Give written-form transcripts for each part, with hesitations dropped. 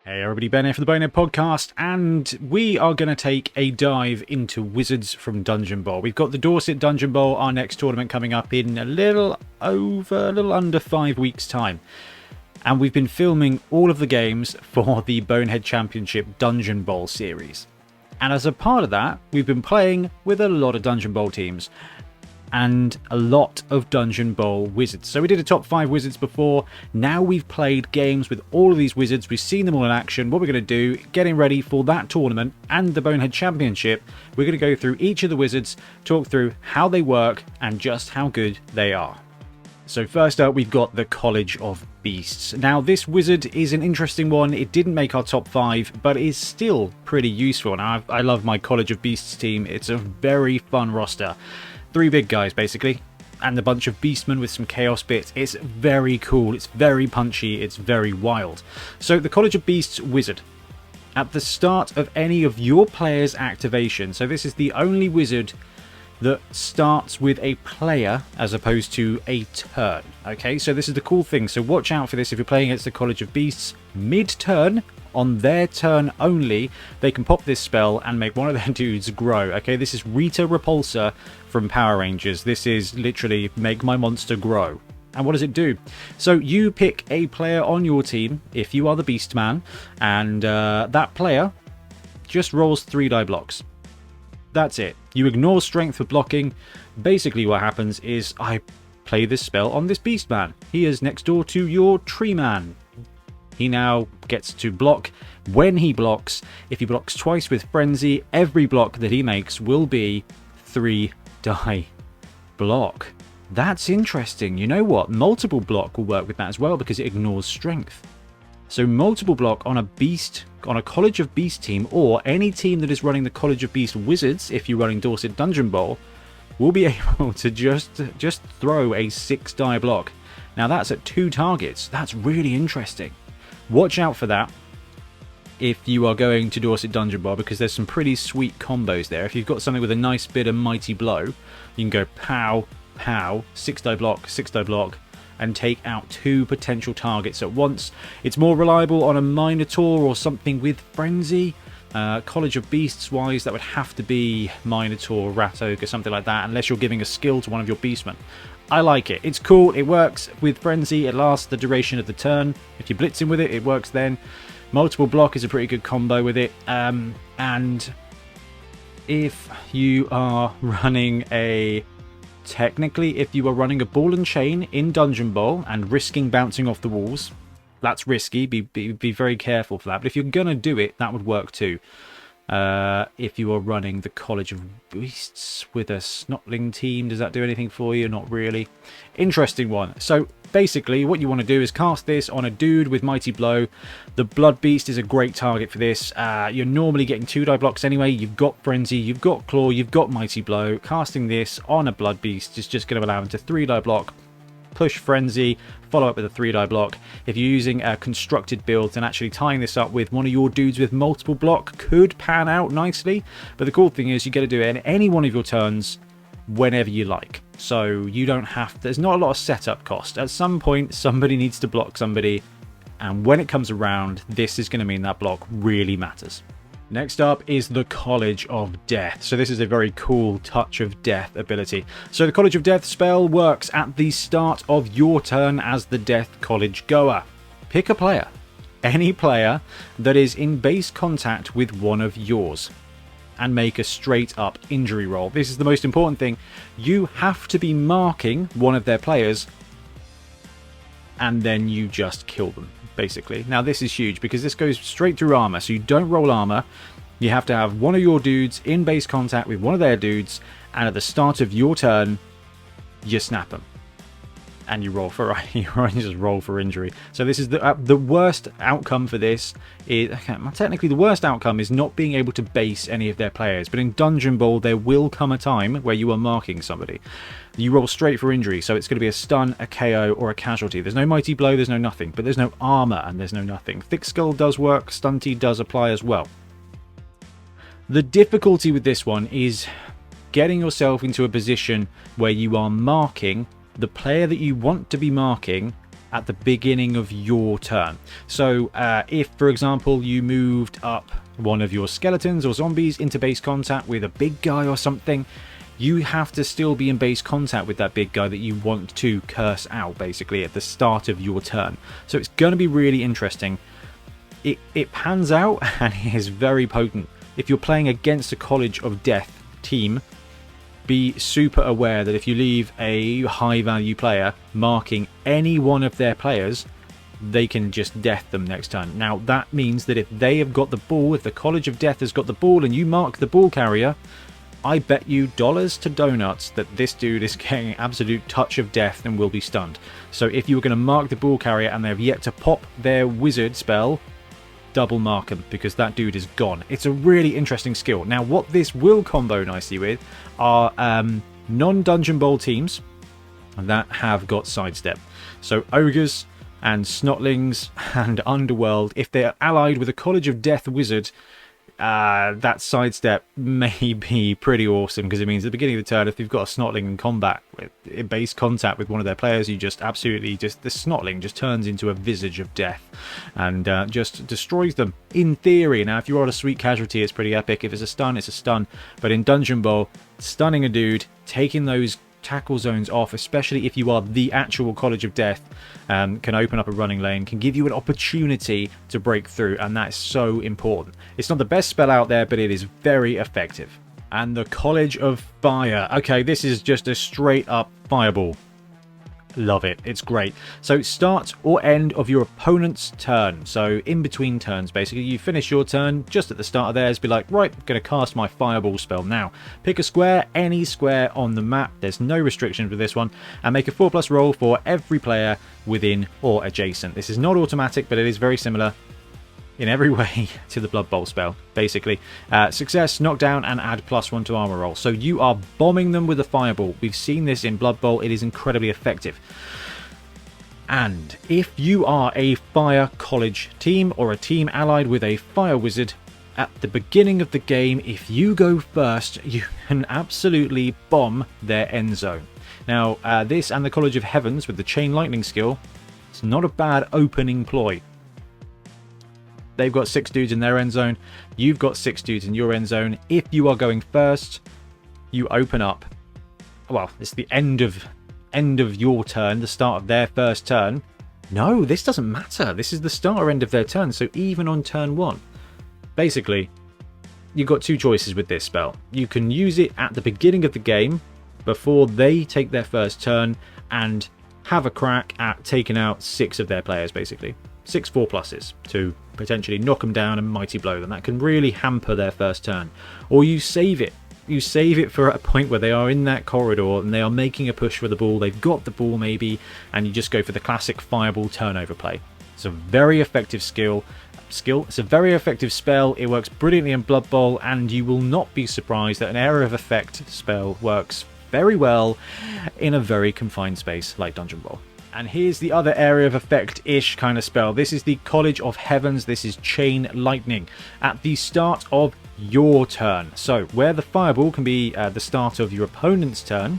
Hey everybody, Ben here for the Bonehead podcast, and we are going to take a dive into Wizards from Dungeon Bowl. We've got the Dorset Dungeon Bowl, our next tournament, coming up in a little under 5 weeks' time. And we've been filming all of the games for the Bonehead Championship Dungeon Bowl series. And as a part of that, we've been playing with a lot of Dungeon Bowl teams and a lot of Dungeon Bowl wizards. So we did a top 5 wizards before. Now we've played games with all of these wizards. We've seen them all in action. What we're going to do, getting ready for that tournament and the Bonehead Championship, we're going to go through each of the wizards, talk through how they work and just how good they are. So first up, we've got the College of Beasts. Now this wizard is an interesting one. It didn't make our top 5, but is still pretty useful. Now I love my College of Beasts team. It's a very fun roster. 3 big guys, basically, and a bunch of beastmen with some chaos bits. It's very cool, it's very punchy, it's very wild. So the College of Beasts wizard. At the start of any of your players' activation, so this is the only wizard that starts with a player as opposed to a turn. Okay, so this is the cool thing. So watch out for this if you're playing against the College of Beasts. Mid-turn, on their turn only, they can pop this spell and make one of their dudes grow. Okay, this is Rita Repulsor from Power Rangers. This is literally make my monster grow. And what does it do? So you pick a player on your team, if you are the Beast Man, and that player just rolls 3 die blocks. That's it. You ignore strength for blocking. Basically what happens is I play this spell on this Beast Man. He is next door to your Tree Man. He now gets to block. When he blocks, if he blocks twice with Frenzy, every block that he makes will be 3 die block. That's interesting. You know what? Multiple block will work with that as well because it ignores strength. So multiple block on a College of Beast team, or any team that is running the College of Beast Wizards, if you're running Dorset Dungeon Bowl, will be able to just throw a 6 die block. Now that's at 2 targets. That's really interesting. Watch out for that if you are going to Dorset Dungeon Bowl, because there's some pretty sweet combos there. If you've got something with a nice bit of Mighty Blow, you can go pow, pow, 6 die block, 6 die block, and take out 2 potential targets at once. It's more reliable on a Minotaur or something with Frenzy. College of Beasts wise, that would have to be Minotaur, Rat Ogre, something like that, unless you're giving a skill to one of your Beastmen. I like it. It's cool. It works with Frenzy. It lasts the duration of the turn. If you blitz him with it, it works then. Multiple block is a pretty good combo with it. And if you are running technically, if you are running a ball and chain in Dungeon Bowl and risking bouncing off the walls, that's risky. Be very careful for that. But if you're going to do it, that would work too. If you are running the College of Beasts with a Snotling team, does that do anything for you? Not really. Interesting one. So basically what you want to do is cast this on a dude with Mighty Blow. The Blood Beast is a great target for this. You're normally getting 2 die blocks anyway. You've got Frenzy, you've got Claw, you've got Mighty Blow. Casting this on a Blood Beast is just going to allow him to 3 die block, push Frenzy, follow up with a 3 die block. If you're using a constructed build, then actually tying this up with one of your dudes with multiple block could pan out nicely. But the cool thing is you get to do it in any one of your turns whenever you like. So you don't have, there's not a lot of setup cost. At some point somebody needs to block somebody, and when it comes around, this is going to mean that block really matters. Next up is the College of Death. So this is a very cool Touch of Death ability. So the College of Death spell works at the start of your turn as the Death College goer. Pick a player. Any player that is in base contact with one of yours, and make a straight up injury roll. This is the most important thing. You have to be marking one of their players, and then you just kill them, basically. Now this is huge because this goes straight through armor, so you don't roll armor. You have to have one of your dudes in base contact with one of their dudes, and at the start of your turn you snap them and you roll for you just roll for injury. So this is the worst outcome for this. Technically the worst outcome is not being able to base any of their players, but in Dungeon Bowl there will come a time where you are marking somebody. You roll straight for injury, so it's going to be a stun, a KO, or a casualty. There's no Mighty Blow, there's no nothing, but there's no armor and there's no nothing. Thick Skull does work, Stunty does apply as well. The difficulty with this one is getting yourself into a position where you are marking the player that you want to be marking at the beginning of your turn. So if, for example, you moved up one of your skeletons or zombies into base contact with a big guy or something, you have to still be in base contact with that big guy that you want to curse out, basically, at the start of your turn. So it's going to be really interesting. It pans out, and it is very potent. If you're playing against a College of Death team, be super aware that if you leave a high value player marking any one of their players, they can just death them next turn. Now that means that if they have got the ball, if the College of Death has got the ball and you mark the ball carrier, I bet you dollars to donuts that this dude is getting absolute touch of death and will be stunned. So if you were going to mark the ball carrier and they have yet to pop their wizard spell, double mark them, because that dude is gone. It's a really interesting skill. Now what this will combo nicely with are non-Dungeon Bowl teams that have got sidestep. So ogres and snotlings and underworld, if they're allied with a College of Death wizard, that sidestep may be pretty awesome, because it means at the beginning of the turn, if you've got a snotling in combat, in base contact with one of their players, you just absolutely the snotling just turns into a visage of death and just destroys them, in theory. Now if you're on a sweet casualty, it's pretty epic. If it's a stun, it's a stun. But in Dungeon Bowl, stunning a dude, taking those tackle zones off, especially if you are the actual College of Death, can open up a running lane, can give you an opportunity to break through, and that is so important. It's not the best spell out there, but it is very effective. And the College of Fire. Okay, this is just a straight up fireball. Love it. It's great. So start or end of your opponent's turn. So in between turns, basically, you finish your turn just at the start of theirs, be like, right, I'm going to cast my fireball spell now. Pick a square, any square on the map. There's no restrictions with this one, and make a 4+ roll for every player within or adjacent. This is not automatic, but it is very similar in every way to the Blood Bolt spell, basically. Success, knockdown, and add +1 to armor roll. So you are bombing them with a fireball. We've seen this in Blood Bolt. It is incredibly effective. And if you are a Fire College team or a team allied with a Fire Wizard, at the beginning of the game, if you go first, you can absolutely bomb their end zone. Now, this and the College of Heavens with the Chain Lightning skill, it's not a bad opening ploy. They've got 6 dudes in their end zone. You've got 6 dudes in your end zone. If you are going first, you open up. Well, it's the end of your turn, the start of their first turn. No, this doesn't matter. This is the start or end of their turn. So even on turn 1, basically, you've got 2 choices with this spell. You can use it at the beginning of the game before they take their first turn and have a crack at taking out 6 of their players, basically. 6 4+s to potentially knock them down and mighty blow them. That can really hamper their first turn. Or you save it. You save it for a point where they are in that corridor and they are making a push for the ball. They've got the ball maybe, and you just go for the classic fireball turnover play. It's a very effective skill. It's a very effective spell. It works brilliantly in Blood Bowl, and you will not be surprised that an area of effect spell works very well in a very confined space like Dungeon Bowl. And here's the other area of effect-ish kind of spell. This is the College of Heavens. This is Chain Lightning at the start of your turn. So where the fireball can be the start of your opponent's turn,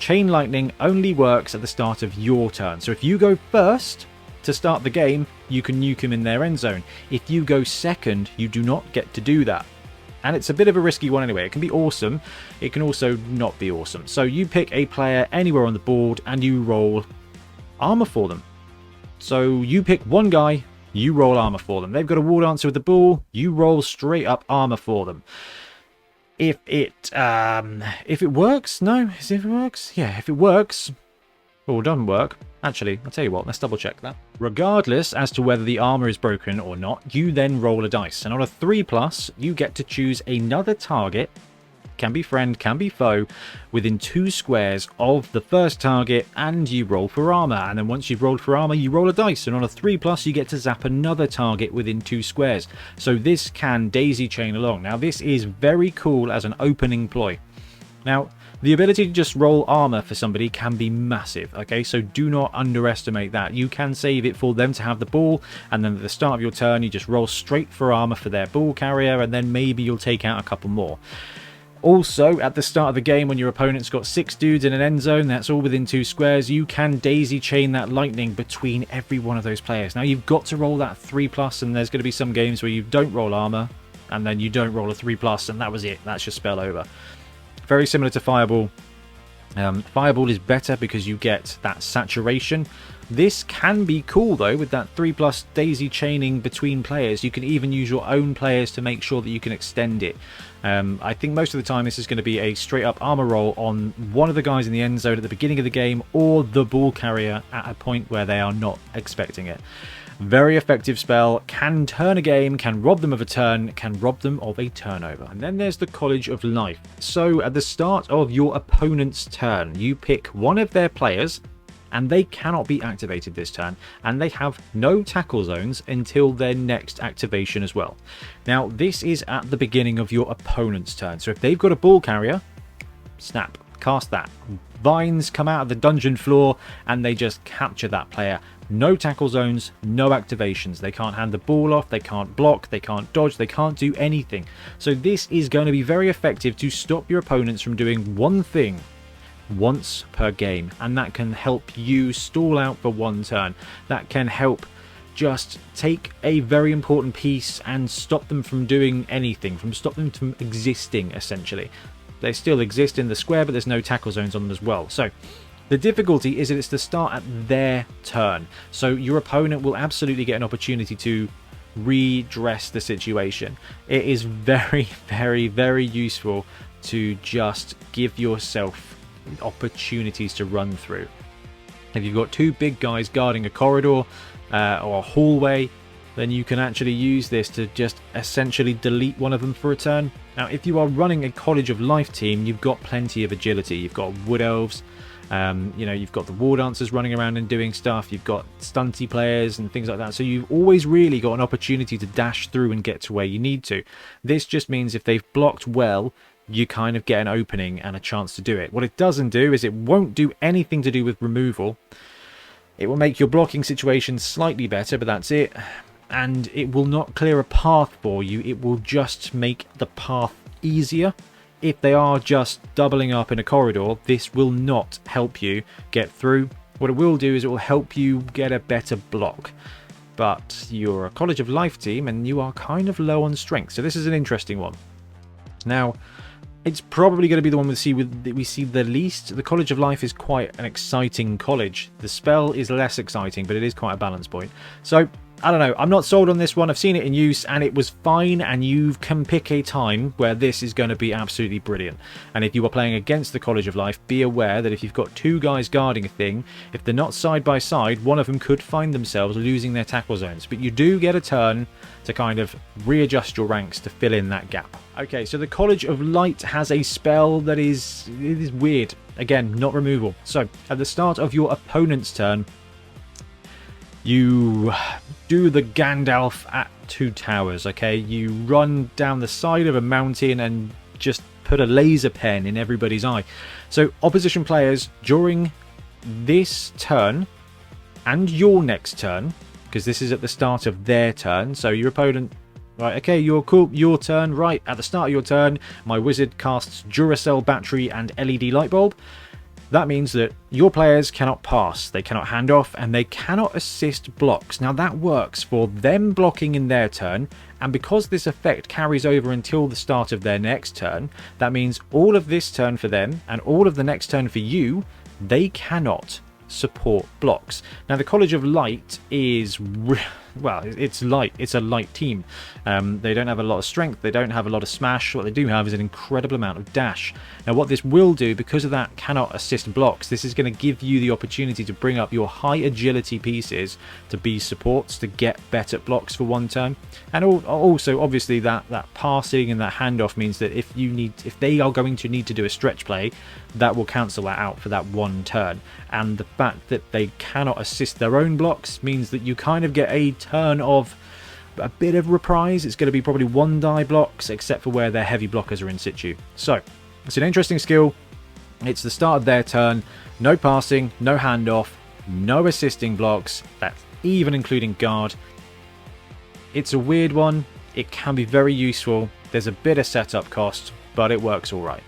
Chain Lightning only works at the start of your turn. So if you go first to start the game, you can nuke him in their end zone. If you go second, you do not get to do that. And it's a bit of a risky one anyway. It can be awesome. It can also not be awesome. So you pick a player anywhere on the board and you roll armor for them. So you pick one guy, you roll armor for them. They've got a war dancer with the ball, you roll straight up armor for them. If it works, no, if it works, yeah, if it works, or doesn't work, actually, I'll tell you what, let's double check that. Regardless as to whether the armor is broken or not, you then roll a dice, and on a 3+, you get to choose another target, can be friend, can be foe, within 2 squares of the first target, and you roll for armor. And then once you've rolled for armor, you roll a dice, and on a 3+, you get to zap another target within 2 squares. So this can daisy chain along. Now this is very cool as an opening ploy. Now the ability to just roll armor for somebody can be massive, okay, so do not underestimate that. You can save it for them to have the ball, and then at the start of your turn you just roll straight for armor for their ball carrier, and then maybe you'll take out a couple more. Also, at the start of the game, when your opponent's got 6 dudes in an end zone, that's all within 2 squares, you can daisy chain that lightning between every one of those players. Now, you've got to roll that 3+, and there's going to be some games where you don't roll armor, and then you don't roll a 3+, and that was it. That's your spell over. Very similar to Fireball. Fireball is better because you get that saturation. This can be cool though, with that 3+ daisy chaining between players. You can even use your own players to make sure that you can extend it. I think most of the time this is going to be a straight up armor roll on one of the guys in the end zone at the beginning of the game, or the ball carrier at a point where they are not expecting it. Very effective spell, can turn a game, can rob them of a turn, can rob them of a turnover. And then there's the College of Life. So at the start of your opponent's turn, you pick one of their players, and they cannot be activated this turn, and they have no tackle zones until their next activation as well. Now, this is at the beginning of your opponent's turn, so if they've got a ball carrier, snap, cast that. Vines come out of the dungeon floor, and they just capture that player. No tackle zones, no activations. They can't hand the ball off, they can't block, they can't dodge, they can't do anything. So this is going to be very effective to stop your opponents from doing one thing once per game, and that can help you stall out for one turn. That can help just take a very important piece and stop them from doing anything, stop them from existing essentially. They still exist in the square, but there's no tackle zones on them as well. So the difficulty is that it's the start at their turn, so your opponent will absolutely get an opportunity to redress the situation. It is very, very, very useful to just give yourself opportunities to run through. If you've got 2 big guys guarding a corridor or a hallway, then you can actually use this to just essentially delete one of them for a turn. Now, if you are running a College of Life team, you've got plenty of agility. You've got Wood Elves, you've got the War Dancers running around and doing stuff. You've got stunty players and things like that. So you've always really got an opportunity to dash through and get to where you need to. This just means if they've blocked well, you kind of get an opening and a chance to do it. What it doesn't do is it won't do anything to do with removal. It will make your blocking situation slightly better, but that's it. And it will not clear a path for you. It will just make the path easier. If they are just doubling up in a corridor, this will not help you get through. What it will do is it will help you get a better block. But you're a College of Life team and you are kind of low on strength, so this is an interesting one. Now, it's probably going to be the one we see the least. The College of Life is quite an exciting college. The spell is less exciting, but it is quite a balance point. So, I don't know. I'm not sold on this one. I've seen it in use, and it was fine, and you can pick a time where this is going to be absolutely brilliant. And if you are playing against the College of Life, be aware that if you've got 2 guys guarding a thing, if they're not side by side, one of them could find themselves losing their tackle zones. But you do get a turn to kind of readjust your ranks to fill in that gap. Okay, so the College of Light has a spell that is weird. Again, not removal. So, at the start of your opponent's turn, you do the Gandalf at 2 towers, okay? You run down the side of a mountain and just put a laser pen in everybody's eye. So opposition players, during this turn and your next turn, because this is at the start of their turn, so your opponent, right, okay, you're cool, your turn, right, at the start of your turn, my wizard casts Duracell battery and LED light bulb. That means that your players cannot pass, they cannot hand off, and they cannot assist blocks. Now that works for them blocking in their turn, and because this effect carries over until the start of their next turn, that means all of this turn for them and all of the next turn for you, they cannot support blocks. Now the College of Light is, well, it's light. It's a light team. They don't have a lot of strength. They don't have a lot of smash. What they do have is an incredible amount of dash. Now what this will do, because of that cannot assist blocks, this is going to give you the opportunity to bring up your high agility pieces to be supports to get better blocks for one turn. And also obviously that passing and that handoff means that if they are going to need to do a stretch play, that will cancel that out for that one turn. And the fact that they cannot assist their own blocks means that you kind of get a turn of a bit of reprise. It's going to be probably 1 die blocks, except for where their heavy blockers are in situ. So it's an interesting skill. It's the start of their turn. No passing, no handoff, no assisting blocks. That's even including guard. It's a weird one. It can be very useful. There's a bit of setup cost, but it works all right.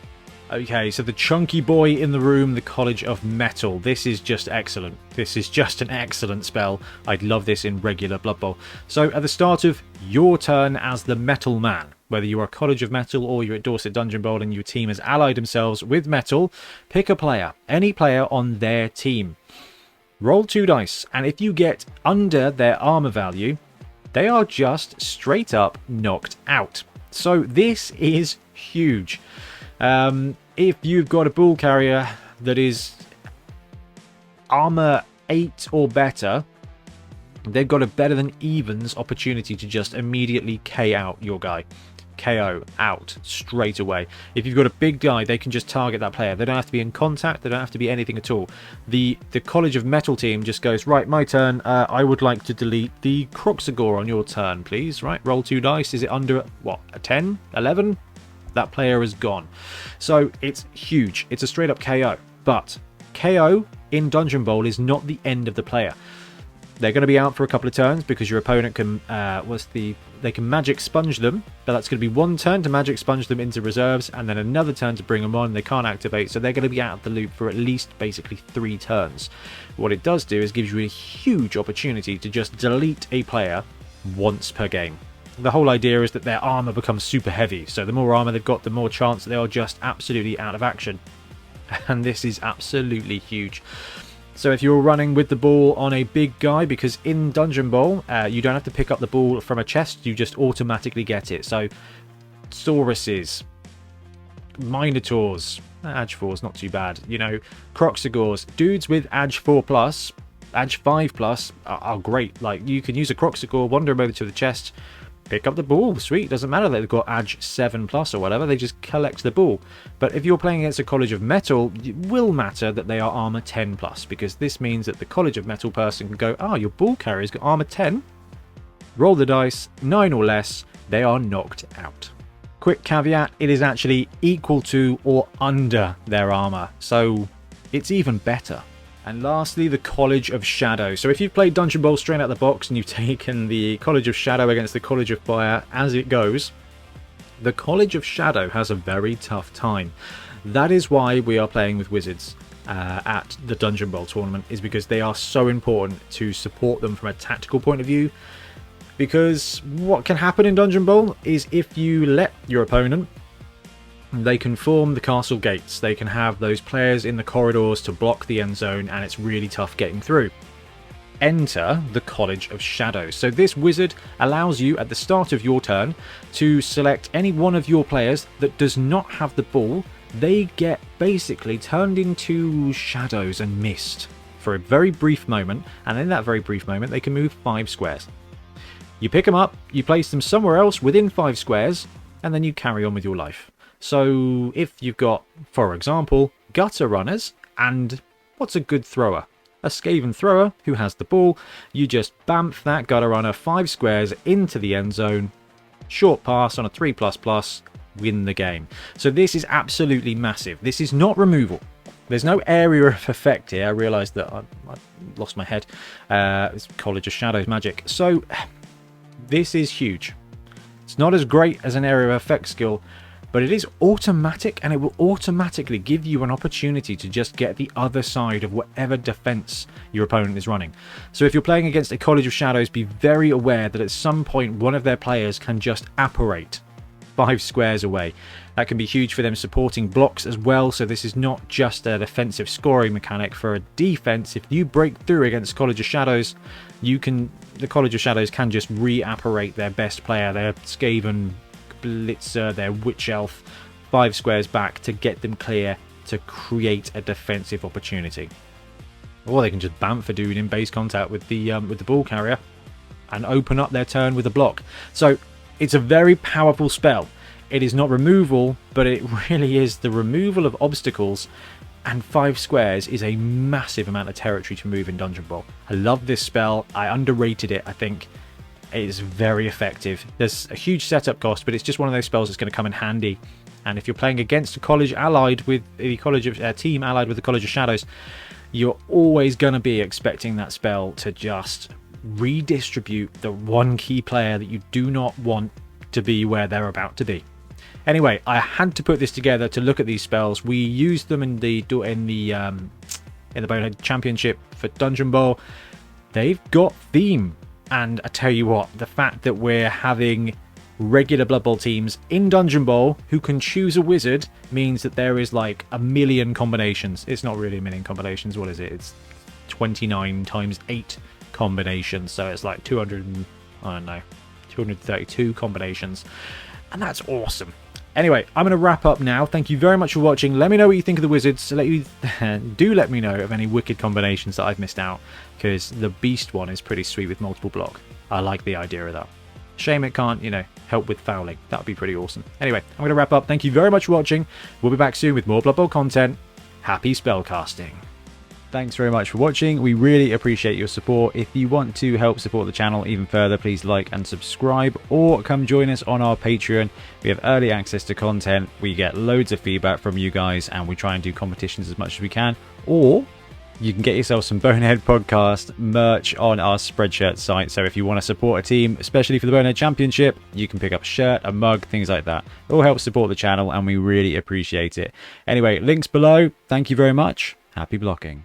Okay, so the chunky boy in the room, the College of Metal. This is just excellent. This is just an excellent spell. I'd love this in regular Blood Bowl. So at the start of your turn as the Metal Man, whether you are a College of Metal or you're at Dorset Dungeon Bowl and your team has allied themselves with Metal, pick a player, any player on their team. Roll 2 dice, and if you get under their armor value, they are just straight up knocked out. So this is huge. If you've got a bull carrier that is armor 8 or better, they've got a better than evens opportunity to just immediately KO out your guy. KO out straight away. If you've got a big guy, they can just target that player. They don't have to be in contact. They don't have to be anything at all. The College of Metal team just goes, right, my turn. I would like to delete the Croxagore on your turn, please. Right, roll 2 dice. Is it under, what, a 10? 11? That player is gone. So it's huge. It's a straight up KO. But KO in Dungeon Bowl is not the end of the player. They're going to be out for a couple of turns because your opponent can they can magic sponge them, but that's going to be 1 turn to magic sponge them into reserves and then another turn to bring them on. They can't activate, so they're going to be out of the loop for at least basically 3 turns. What it does do is gives you a huge opportunity to just delete a player once per game. The whole idea is that their armor becomes super heavy, so the more armor they've got, the more chance they are just absolutely out of action. And this is absolutely huge. So if you're running with the ball on a big guy, because in Dungeon Bowl, you don't have to pick up the ball from a chest, you just automatically get it. So Sauruses, Minotaurs, Edge 4 is not too bad, you know, Croxagores, dudes with Edge 4+, Edge 5+ are great. Like, you can use a Croxagore, wander him over to the chest, pick up the ball, sweet, doesn't matter that they've got Edge 7+ or whatever, they just collect the ball. But if you're playing against a College of Metal, it will matter that they are armor 10+, because this means that the College of Metal person can go, ah, your ball carrier's got armor 10, roll the dice, 9 or less, they are knocked out. Quick caveat, it is actually equal to or under their armor, so it's even better. And lastly, the College of Shadow. So if you've played Dungeon Bowl straight out of the box and you've taken the College of Shadow against the College of Fire as it goes, the College of Shadow has a very tough time. That is why we are playing with Wizards at the Dungeon Bowl tournament, is because they are so important to support them from a tactical point of view. Because what can happen in Dungeon Bowl is if you let your opponent, they can form the castle gates, they can have those players in the corridors to block the end zone, and it's really tough getting through. Enter the College of Shadows. So this wizard allows you at the start of your turn to select any one of your players that does not have the ball. They get basically turned into shadows and mist for a very brief moment, and in that very brief moment they can move 5 squares. You pick them up, you place them somewhere else within 5 squares, and then you carry on with your life. So if you've got, for example, gutter runners, and what's a good thrower? A Skaven thrower who has the ball, you just bamf that gutter runner 5 squares into the end zone, short pass on a 3++, win the game. So this is absolutely massive. This is not removal. There's no area of effect here. I realised that I lost my head. It's College of Shadows magic. So this is huge. It's not as great as an area of effect skill, but it is automatic, and it will automatically give you an opportunity to just get the other side of whatever defense your opponent is running. So if you're playing against a College of Shadows, be very aware that at some point one of their players can just apparate 5 squares away. That can be huge for them supporting blocks as well, so this is not just a defensive scoring mechanic. For a defense, if you break through against College of Shadows, the College of Shadows can just re-apparate their best player, their Skaven Blitzer, their Witch Elf, 5 squares back to get them clear to create a defensive opportunity. Or they can just bamf a dude in base contact with the ball carrier and open up their turn with a block. So it's a very powerful spell. It is not removal, but it really is the removal of obstacles, and 5 squares is a massive amount of territory to move in Dungeon Bowl. I love this spell. I underrated it, I think. It is very effective. There's a huge setup cost, but it's just one of those spells that's going to come in handy. And if you're playing against a college allied with the College of team allied with the College of Shadows, you're always going to be expecting that spell to just redistribute the one key player that you do not want to be where they're about to be. Anyway, I had to put this together to look at these spells. We used them in the Bonehead Championship for Dungeon Bowl. They've got theme, and I tell you what, the fact that we're having regular Blood Bowl teams in Dungeon Bowl who can choose a wizard means that there is like a million combinations. It's not really a million combinations. What is it? It's 29 times 8 combinations. So it's like 232 combinations. And that's awesome. Anyway, I'm going to wrap up now. Thank you very much for watching. Let me know what you think of the wizards. Do let me know of any wicked combinations that I've missed out, because the beast one is pretty sweet with multiple block. I like the idea of that. Shame it can't, help with fouling. That would be pretty awesome. Anyway, I'm going to wrap up. Thank you very much for watching. We'll be back soon with more Blood Bowl content. Happy spellcasting. Thanks very much for watching. We really appreciate your support. If you want to help support the channel even further, please like and subscribe, or come join us on our Patreon. We have early access to content. We get loads of feedback from you guys, and we try and do competitions as much as we can. Or you can get yourself some Bonehead Podcast merch on our Spreadshirt site. So if you want to support a team, especially for the Bonehead Championship, you can pick up a shirt, a mug, things like that. It all helps support the channel, and we really appreciate it. Anyway, links below. Thank you very much. Happy blocking.